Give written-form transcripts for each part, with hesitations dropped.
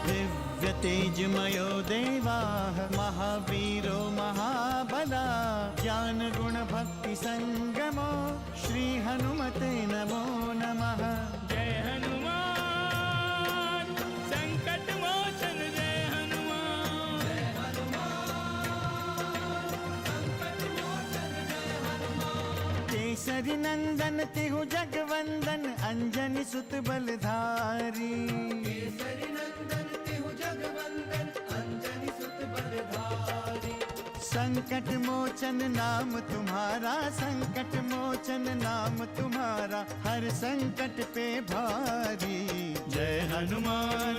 दिव्य तेजमयो देवाः महावीरो महाबला ज्ञान गुण भक्ति संगमो श्री हनुमते नमो नमः। जय हनुमान संकट मोचन जय हनुमान। जय हनुमान संकट मोचन जय हनुमान। केसरी नंदन तिहु जगवंदन अंजनी सुत बलधारी। केसरी नंदन तिहु जगवंदन अंजनी सुत बलधारी। संकट मोचन नाम तुम्हारा संकट मोचन नाम तुम्हारा हर संकट पे भारी। जय हनुमान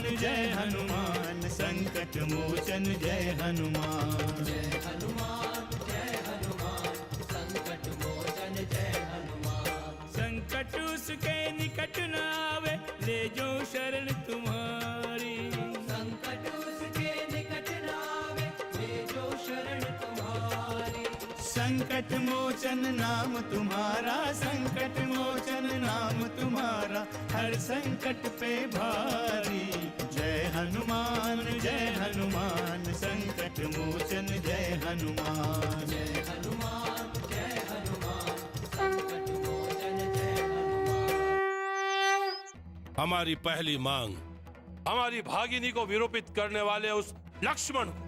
संकट मोचन जय हनुमान। जय हनुमान संकट मोचन जय हनुमान। संकट उसके निकट न आवे ले जो शरण तुम्हारी। संकट उसके निकट न आवे ले जो शरण तुम्हारी। संकट मोचन नाम तुम्हारा संकट मोचन नाम तुम्हारा हर संकट पे भारी। जय हनुमान संकट मोचन जय हनुमान। जय हनुमान संकट मोचन जय हनुमान। हमारी पहली मांग हमारी भागिनी को विरूपित करने वाले उस लक्ष्मण को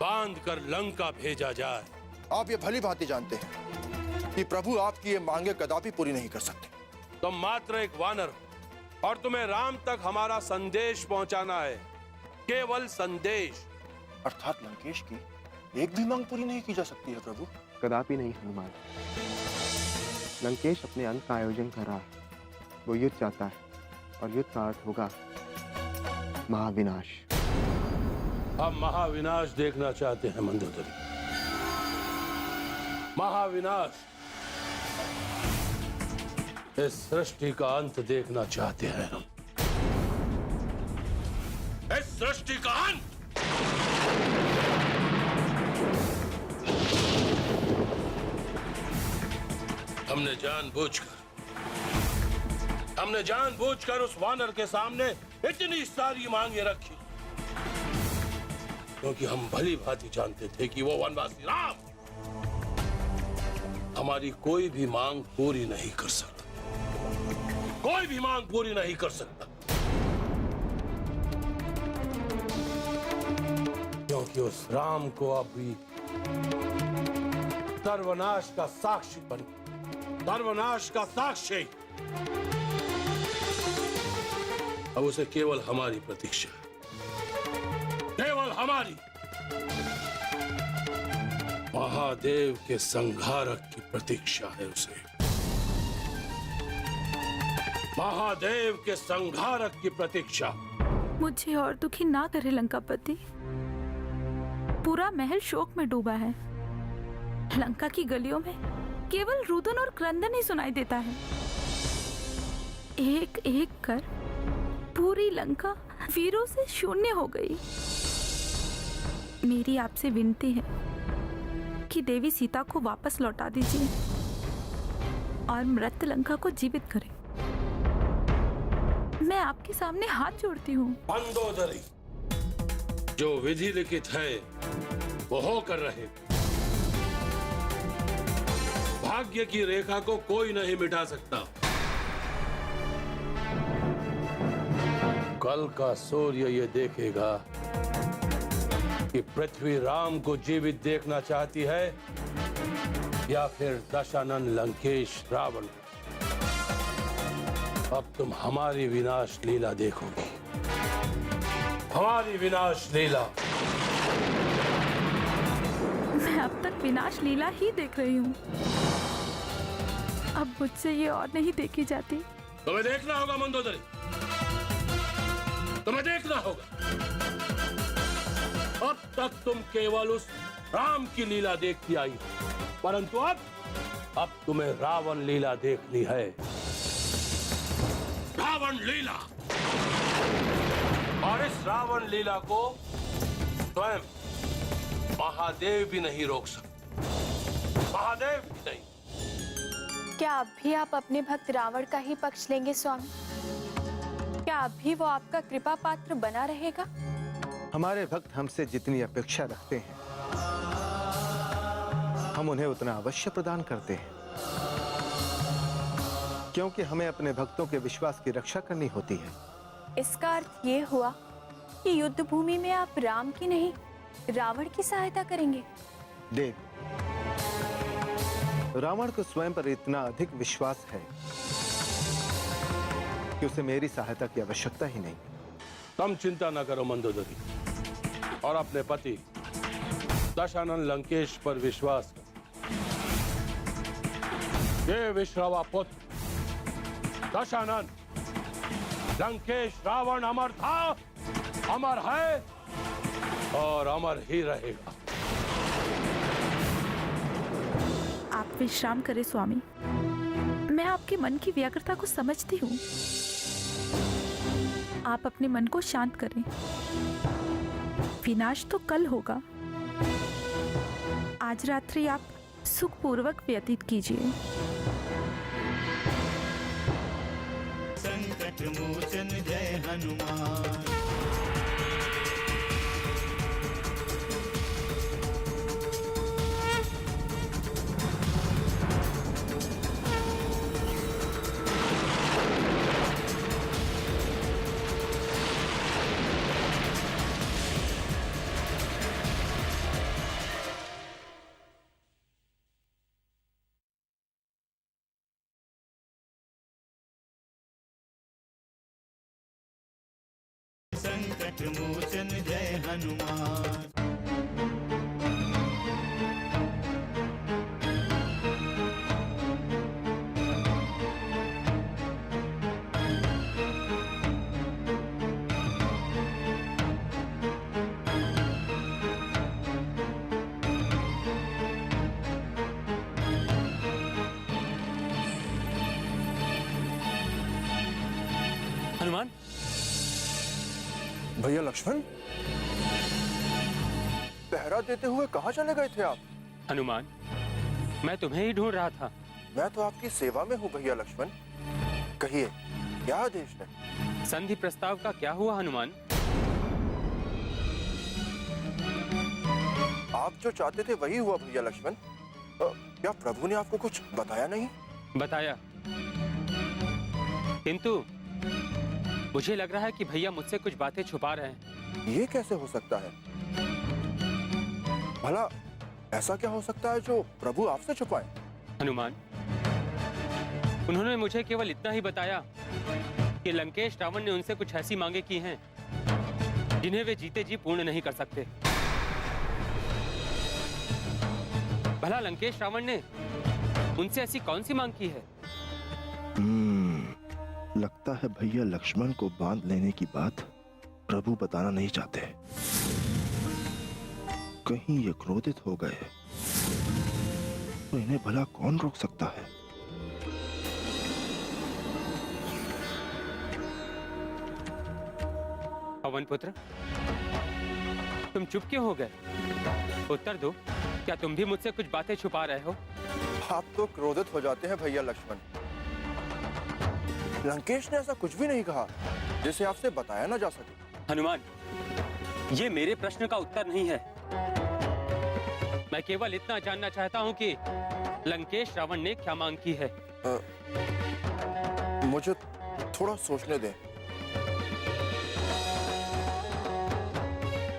बांध कर लंका भेजा जाए। आप ये भली भांति जानते हैं कि प्रभु आपकी ये मांगे कदापि पूरी नहीं कर सकते। तुम मात्र एक वानर हो और तुम्हें राम तक हमारा संदेश पहुंचाना है, केवल संदेश। अर्थात लंकेश की एक भी मांग पूरी नहीं की जा सकती है प्रभु। कदापि नहीं हनुमान। लंकेश अपने अंत का आयोजन कर रहा है। वो युद्ध चाहता है और युद्ध का अर्थ होगा महाविनाश। हम महाविनाश देखना चाहते हैं मंदोदरी, महाविनाश। इस सृष्टि का अंत देखना चाहते हैं हम, इस सृष्टि का अंत। हमने जानबूझकर उस वानर के सामने इतनी सारी मांगे रखी क्योंकि हम भली भांति जानते थे कि वो वनवासी राम हमारी कोई भी मांग पूरी नहीं कर सकता, कोई भी मांग पूरी नहीं कर सकता, क्योंकि उस राम को अभी सर्वनाश का साक्षी बन, सर्वनाश का साक्षी अब उसे केवल हमारी प्रतीक्षा है, केवल हमारी। महादेव के संहारक की प्रतीक्षा है उसे, महादेव के संहारक की प्रतीक्षा। मुझे और दुखी ना करे लंकापति। पूरा महल शोक में डूबा है। लंका की गलियों में केवल रुदन और क्रंदन ही सुनाई देता है। एक एक कर पूरी लंका वीरों से शून्य हो गई। मेरी आपसे विनती है कि देवी सीता को वापस लौटा दीजिए और मृत लंका को जीवित करें। मैं आपके सामने हाथ जोड़ती हूँ। मंदोदरी, जो विधि लिखित है वो होकर रहे। भाग्य की रेखा को कोई नहीं मिटा सकता। कल का सूर्य ये देखेगा कि पृथ्वी राम को जीवित देखना चाहती है या फिर दशानन लंकेश रावण। अब तुम हमारी विनाश लीला देखोगी, हमारी विनाश लीला। मैं अब तक विनाश लीला ही देख रही हूँ। अब मुझसे ये और नहीं देखी जाती। तुम्हें देखना होगा मंदोदरी, तुम्हें देखना होगा। अब तक तुम केवल उस राम की लीला देखती आई हो, परंतु अब तुम्हें रावण लीला देखनी है। रावण लीला। और इस रावण लीला को स्वयं महादेव भी नहीं रोक सकते, महादेव भी नहीं। क्या अब भी आप अपने भक्त रावण का ही पक्ष लेंगे स्वामी? क्या क्या अभी वो आपका कृपा पात्र बना रहेगा? हमारे भक्त हमसे जितनी अपेक्षा रखते हैं हम उन्हें उतना अवश्य प्रदान करते हैं, क्योंकि हमें अपने भक्तों के विश्वास की रक्षा करनी होती है। इसका अर्थ ये हुआ कि युद्ध भूमि में आप राम की नहीं रावण की सहायता करेंगे। देव, रावण को स्वयं पर इतना अधिक विश्वास है कि उसे मेरी सहायता की आवश्यकता ही नहीं। तुम चिंता न करो मंदोदरी, और अपने पति दशानन लंकेश पर विश्वास करो। ये विश्रवा पुत्र दशानन लंकेश रावण अमर था, अमर है और अमर ही रहेगा। आप विश्राम करें स्वामी, मैं आपके मन की व्यग्रता को समझती हूँ। आप अपने मन को शांत करें, विनाश तो कल होगा। आज रात्रि आप सुखपूर्वक व्यतीत कीजिए। संकट मोचन जय हनुमान। संकट मोचन जय हनुमान। हनुमान, भैया लक्ष्मण, पहरा देते हुए कहाँ चले गए थे आप? हनुमान, मैं तुम्हें ही ढूंढ रहा था। मैं तो आपकी सेवा में हूँ भैया लक्ष्मण। कहिए, क्या आदेश है? संधि प्रस्ताव का क्या हुआ हनुमान? आप जो चाहते थे वही हुआ भैया लक्ष्मण। क्या प्रभु ने आपको कुछ बताया नहीं? बताया, किंतु मुझे लग रहा है कि भैया मुझसे कुछ बातें छुपा रहे हैं। ये कैसे हो सकता है? भला ऐसा क्या हो सकता है जो प्रभु आपसे छुपाए? हनुमान, उन्होंने मुझे केवल इतना ही बताया कि लंकेश रावण ने उनसे कुछ ऐसी मांगे की हैं जिन्हें वे जीते जी पूर्ण नहीं कर सकते। भला लंकेश रावण ने उनसे ऐसी कौन सी मांग की है? लगता है भैया लक्ष्मण को बांध लेने की बात प्रभु बताना नहीं चाहते। कहीं ये क्रोधित हो गए तो इन्हें भला कौन रोक सकता है? पवन पुत्र, तुम चुप क्यों हो गए? उत्तर दो, क्या तुम भी मुझसे कुछ बातें छुपा रहे हो? आप तो क्रोधित हो जाते हैं भैया लक्ष्मण। लंकेश ने ऐसा कुछ भी नहीं कहा जिसे आपसे बताया ना जा सके। हनुमान, ये मेरे प्रश्न का उत्तर नहीं है। मैं केवल इतना जानना चाहता हूँ कि लंकेश रावण ने क्या मांग की है। मुझे थोड़ा सोचने दें।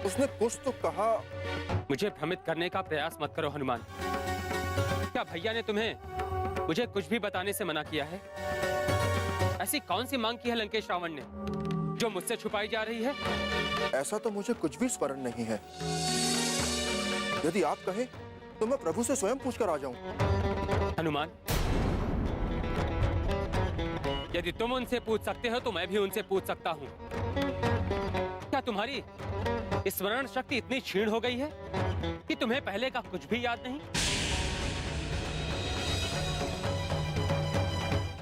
उसने कुछ तो कहा। मुझे भ्रमित करने का प्रयास मत करो हनुमान। क्या भैया ने तुम्हें मुझे कुछ भी बताने से मना किया है? ऐसी कौन सी मांग की है लंकेश रावण ने जो मुझसे छुपाई जा रही है? ऐसा तो मुझे कुछ भी स्मरण नहीं है। यदि आप कहें तो मैं प्रभु से स्वयं पूछकर आ जाऊं। हनुमान, यदि तुम उनसे पूछ सकते हो तो मैं भी उनसे पूछ सकता हूँ। क्या तुम्हारी स्मरण शक्ति इतनी क्षीण हो गई है कि तुम्हें पहले का कुछ भी याद नहीं?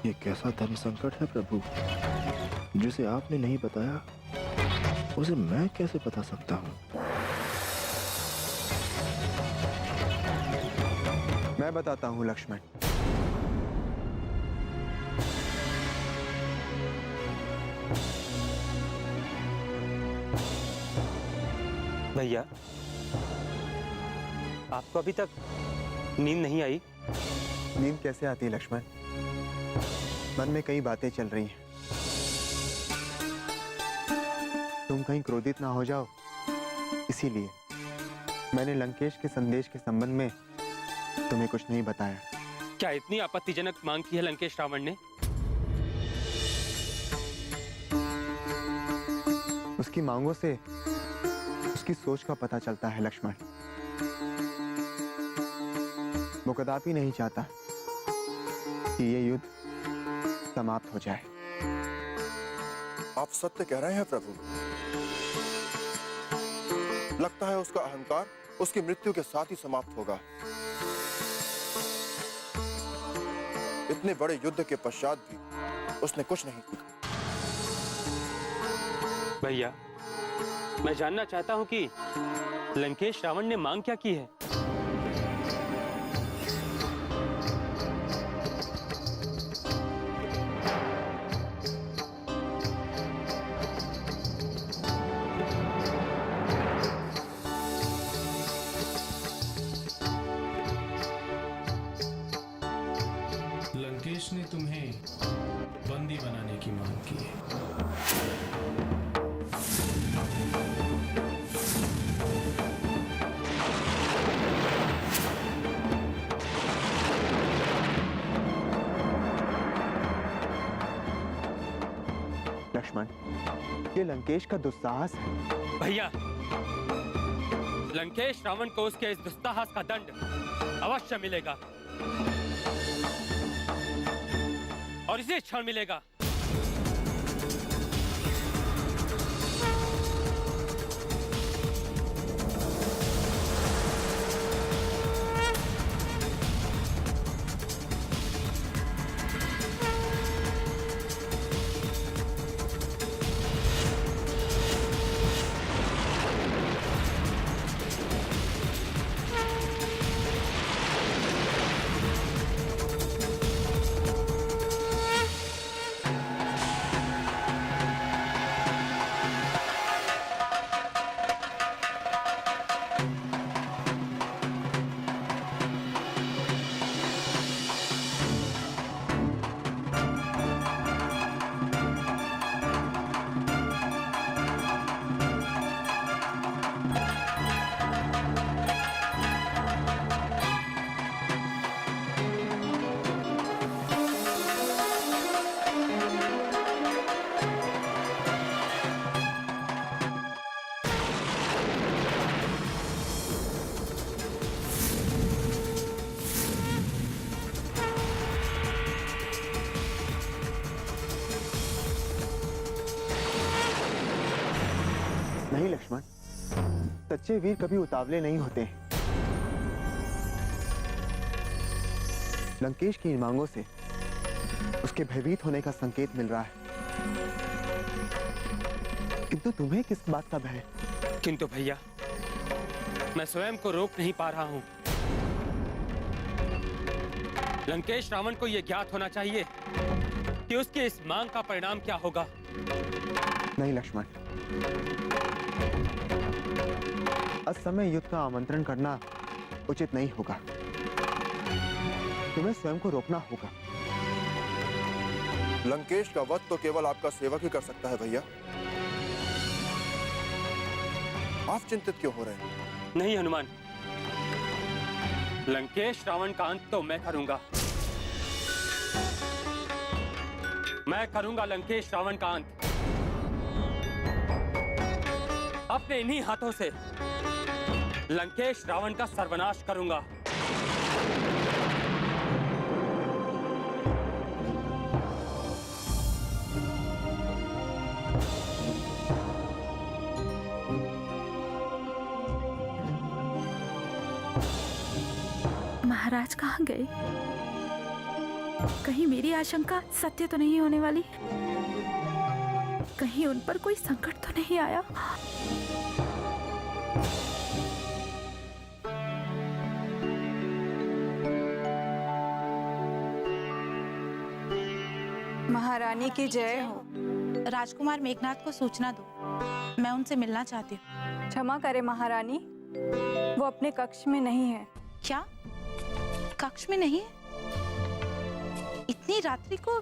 ये कैसा धर्म संकट है प्रभु, जिसे आपने नहीं बताया उसे मैं कैसे बता सकता हूँ? मैं बताता हूँ लक्ष्मण। भैया, आपको अभी तक नींद नहीं आई? नींद कैसे आती है लक्ष्मण? मन में कई बातें चल रही हैं। तुम कहीं क्रोधित ना हो जाओ, इसीलिए मैंने लंकेश के संदेश के संबंध में तुम्हें कुछ नहीं बताया। क्या इतनी आपत्तिजनक मांग की है लंकेश रावण ने? उसकी मांगों से उसकी सोच का पता चलता है लक्ष्मण। वो कदापि नहीं चाहता कि ये युद्ध समाप्त हो जाए। आप सत्य कह रहे हैं प्रभु। लगता है उसका अहंकार उसकी मृत्यु के साथ ही समाप्त होगा। इतने बड़े युद्ध के पश्चात भी उसने कुछ नहीं किया। भैया, मैं जानना चाहता हूं कि लंकेश रावण ने मांग क्या की है? लंकेश ने तुम्हें बंदी बनाने की मांग की है। लक्ष्मण, ये लंकेश का दुस्साहस है। भैया, लंकेश रावण को उसके इस दुस्साहस का दंड अवश्य मिलेगा, और इसी क्षण मिलेगा। नहीं लक्ष्मण, सच्चे वीर कभी उतावले नहीं होते। लंकेश की इन मांगों से उसके भयभीत होने का संकेत मिल रहा है, किंतु तुम्हें किस बात का भय? किंतु भैया, मैं स्वयं को रोक नहीं पा रहा हूं। लंकेश रावण को यह ज्ञात होना चाहिए कि उसकी इस मांग का परिणाम क्या होगा। नहीं लक्ष्मण, असमय युद्ध का आमंत्रण करना उचित नहीं होगा। तुम्हें स्वयं को रोकना होगा। लंकेश का वध तो केवल आपका सेवक ही कर सकता है भैया। आप चिंतित क्यों हो रहे हैं? नहीं हनुमान, लंकेश रावण का अंत तो मैं करूंगा। मैं करूंगा लंकेश रावण का अंत। अपने इन्हीं हाथों से लंकेश रावण का सर्वनाश करूंगा। महाराज कहाँ गए? कहीं मेरी आशंका सत्य तो नहीं होने वाली? कहीं उन पर कोई संकट तो नहीं आया? महारानी की जय हो। राजकुमार मेघनाथ को सूचना दो, मैं उनसे मिलना चाहती हूँ। क्षमा करें महारानी, वो अपने कक्ष में नहीं है। क्या कक्ष में नहीं है? इतनी रात्रि को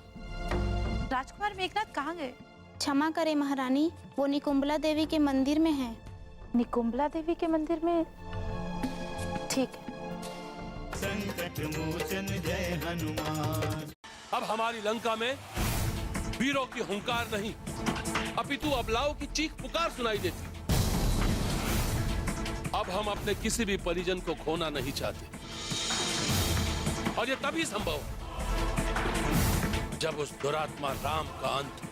राजकुमार मेघनाथ कहाँ गए? क्षमा करें महारानी, वो निकुंबला देवी के मंदिर में है। निकुंबला देवी के मंदिर में? ठीक है। संकट मोचन जय हनुमान। अब हमारी लंका में वीरों की हुंकार नहीं, अपितु अबलाओं की चीख पुकार सुनाई देती। अब हम अपने किसी भी परिजन को खोना नहीं चाहते, और ये तभी संभव जब उस दुरात्मा राम का अंत हो।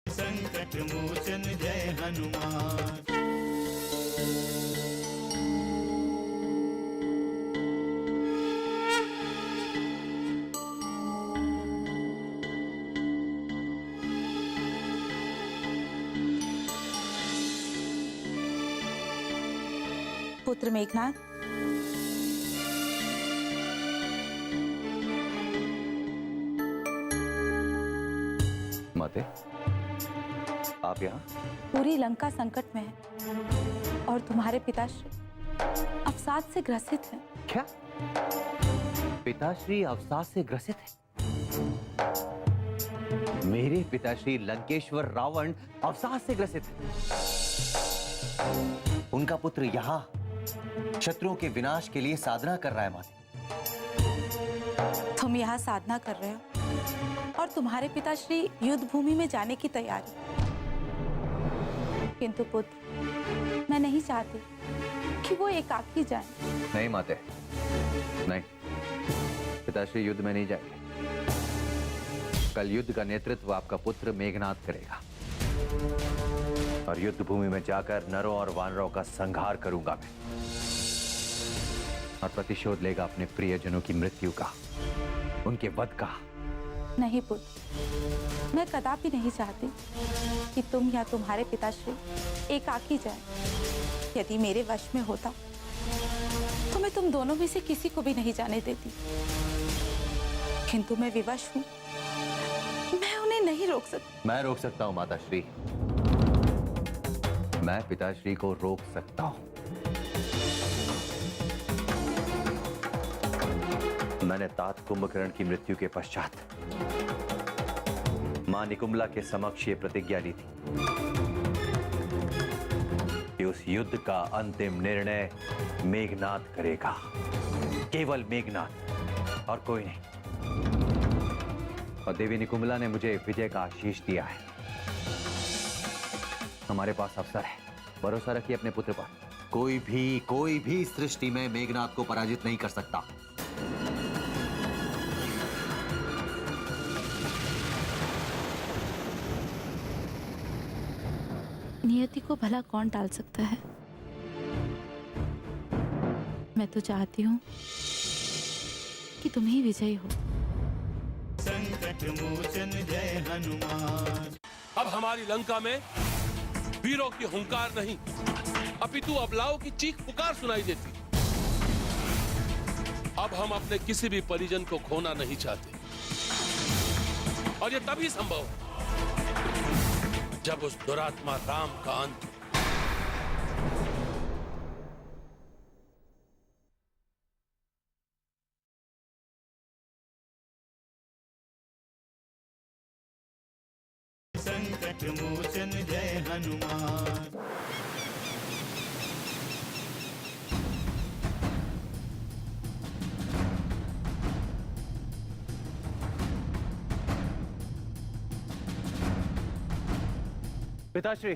संकट मोचन जय हनुमान। पुत्र मेघनाथ, माते, आप यहाँ? पूरी लंका संकट में है और तुम्हारे पिताश्री अवसाद से ग्रसित हैं। क्या? पिताश्री अवसाद से ग्रसित है? मेरे पिताश्री लंकेश्वर रावण अवसाद से ग्रसित है? उनका पुत्र यहाँ शत्रुओं के विनाश के लिए साधना कर रहा है। माते, तुम यहाँ साधना कर रहे हो और तुम्हारे पिताश्री युद्ध भूमि में जाने की तैयारी। किंतु पुत्र, मैं नहीं चाहती कि वो एकाकी जाए। नहीं माते, नहीं, पिताश्री युद्ध में नहीं जाएंगे। कल युद्ध का नेतृत्व आपका पुत्र मेघनाथ करेगा और युद्ध भूमि में जाकर नरों और वानरों का संहार करूंगा मैं, और प्रतिशोध लेगा अपने प्रियजनों की मृत्यु का, उनके वध का। नहीं पुत्र, मैं कदापि नहीं चाहती कि तुम या तुम्हारे पिताश्री एकाकी जाए। यदि मेरे वश में होता तो मैं तुम दोनों में से किसी को भी नहीं जाने देती, किंतु मैं विवश हूँ, मैं उन्हें नहीं रोक सकती। मैं रोक सकता हूँ माताश्री, मैं पिताश्री को रोक सकता हूँ। मैंने तात कुंभकर्ण की मृत्यु के पश्चात मां निकुंबला के समक्ष ये प्रतिज्ञा ली थी कि उस युद्ध का अंतिम निर्णय मेघनाथ करेगा, केवल मेघनाथ और कोई नहीं। और देवी निकुंबला ने मुझे विजय का आशीष दिया है। हमारे पास अवसर है, भरोसा रखिए अपने पुत्र पर। कोई भी सृष्टि में मेघनाथ को पराजित नहीं कर सकता। नियति को भला कौन टाल सकता है? मैं तो चाहती हूँ कि तुम ही विजयी हो। संकट मोचन जय हनुमान। अब हमारी लंका में वीरों की हुंकार नहीं, अपितु अबलाओं की चीख पुकार सुनाई देती। अब हम अपने किसी भी परिजन को खोना नहीं चाहते, और ये तभी संभव जब उस दुरात्मा राम का अंत हो। संकट मोचन जय हनुमान। पिताश्री,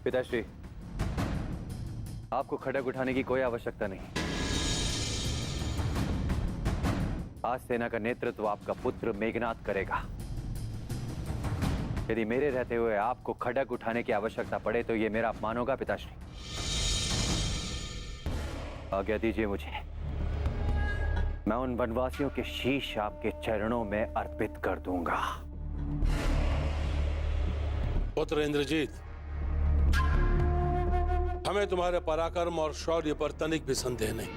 पिताश्री, आपको खड़ग उठाने की कोई आवश्यकता नहीं। आज सेना का नेतृत्व आपका पुत्र मेघनाथ करेगा। यदि मेरे रहते हुए आपको खड़ग उठाने की आवश्यकता पड़े तो यह मेरा अपमान होगा। पिताश्री, आज्ञा दीजिए मुझे, मैं उन वनवासियों के शीश आपके चरणों में अर्पित कर दूंगा। पुत्र इंद्रजीत, हमें तुम्हारे पराक्रम और शौर्य पर तनिक भी संदेह नहीं,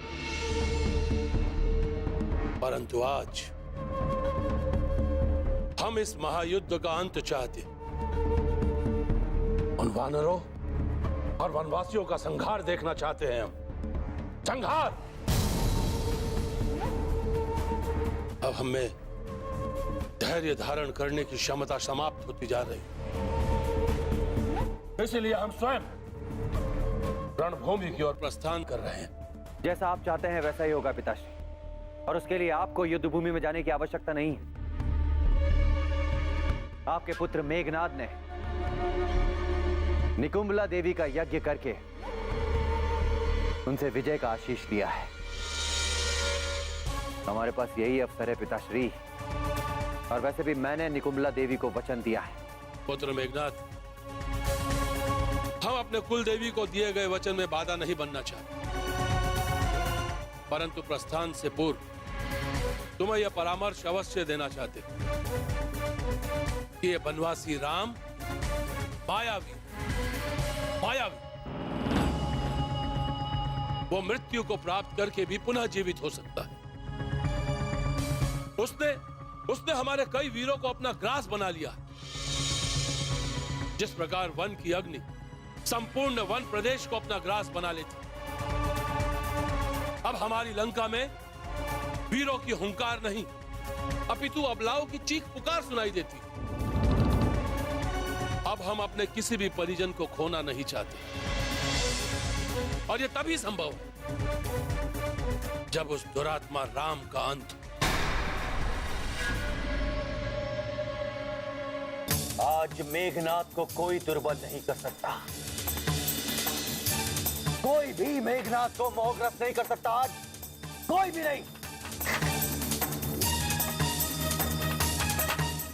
परंतु आज हम इस महायुद्ध का अंत चाहते, उन वानरों और वनवासियों का संहार देखना चाहते हैं हम। संहार! अब हमें धैर्य धारण करने की क्षमता समाप्त होती जा रही, इसलिए हम स्वयं रणभूमि की ओर प्रस्थान कर रहे हैं। जैसा आप चाहते हैं वैसा ही होगा पिताश्री, और उसके लिए आपको युद्ध भूमि में जाने की आवश्यकता नहीं है। आपके पुत्र मेघनाद ने निकुंबला देवी का यज्ञ करके उनसे विजय का आशीष दिया है। हमारे पास यही अवसर है पिताश्री, और वैसे भी मैंने निकुंबला देवी को वचन दिया है। पुत्र मेघनाद, हम अपने कुल देवी को दिए गए वचन में बाधा नहीं बनना चाहते, परंतु प्रस्थान से पूर्व तुम्हें यह परामर्श अवश्य देना चाहते कि ये बनवासी राम मायावी वो मृत्यु को प्राप्त करके भी पुनः जीवित हो सकता है। उसने हमारे कई वीरों को अपना ग्रास बना लिया। जिस प्रकार वन की अग्नि संपूर्ण वन प्रदेश को अपना ग्रास बना लेती, अब हमारी लंका में वीरों की हुंकार नहीं, अपितु अबलाओं की चीख पुकार सुनाई देती। अब हम अपने किसी भी परिजन को खोना नहीं चाहते, और यह तभी संभव है जब उस दुरात्मा राम का अंत। आज मेघनाद को कोई दुर्बल नहीं कर सकता, कोई भी मेघनाद को मोहग्रस्त नहीं कर सकता, आज कोई भी नहीं।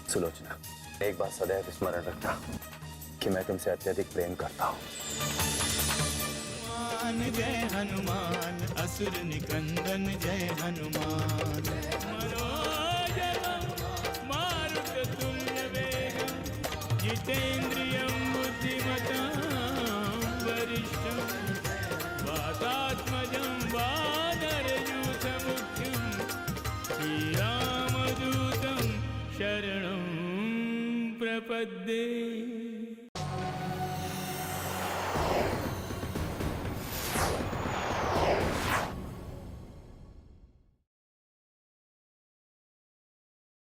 सुलोचना, एक बात सदैव स्मरण रखना कि मैं तुमसे अत्यधिक प्रेम करता हूं। जय हनुमान, असुर निकंदन जय हनुमान। मारुत तुल्य वेगं जितेन्द्रियं बुद्धिमतां वरिष्ठं वातात्मजं वानरयूथमुख्यं श्रीरामदूतं शरणं प्रपद्ये।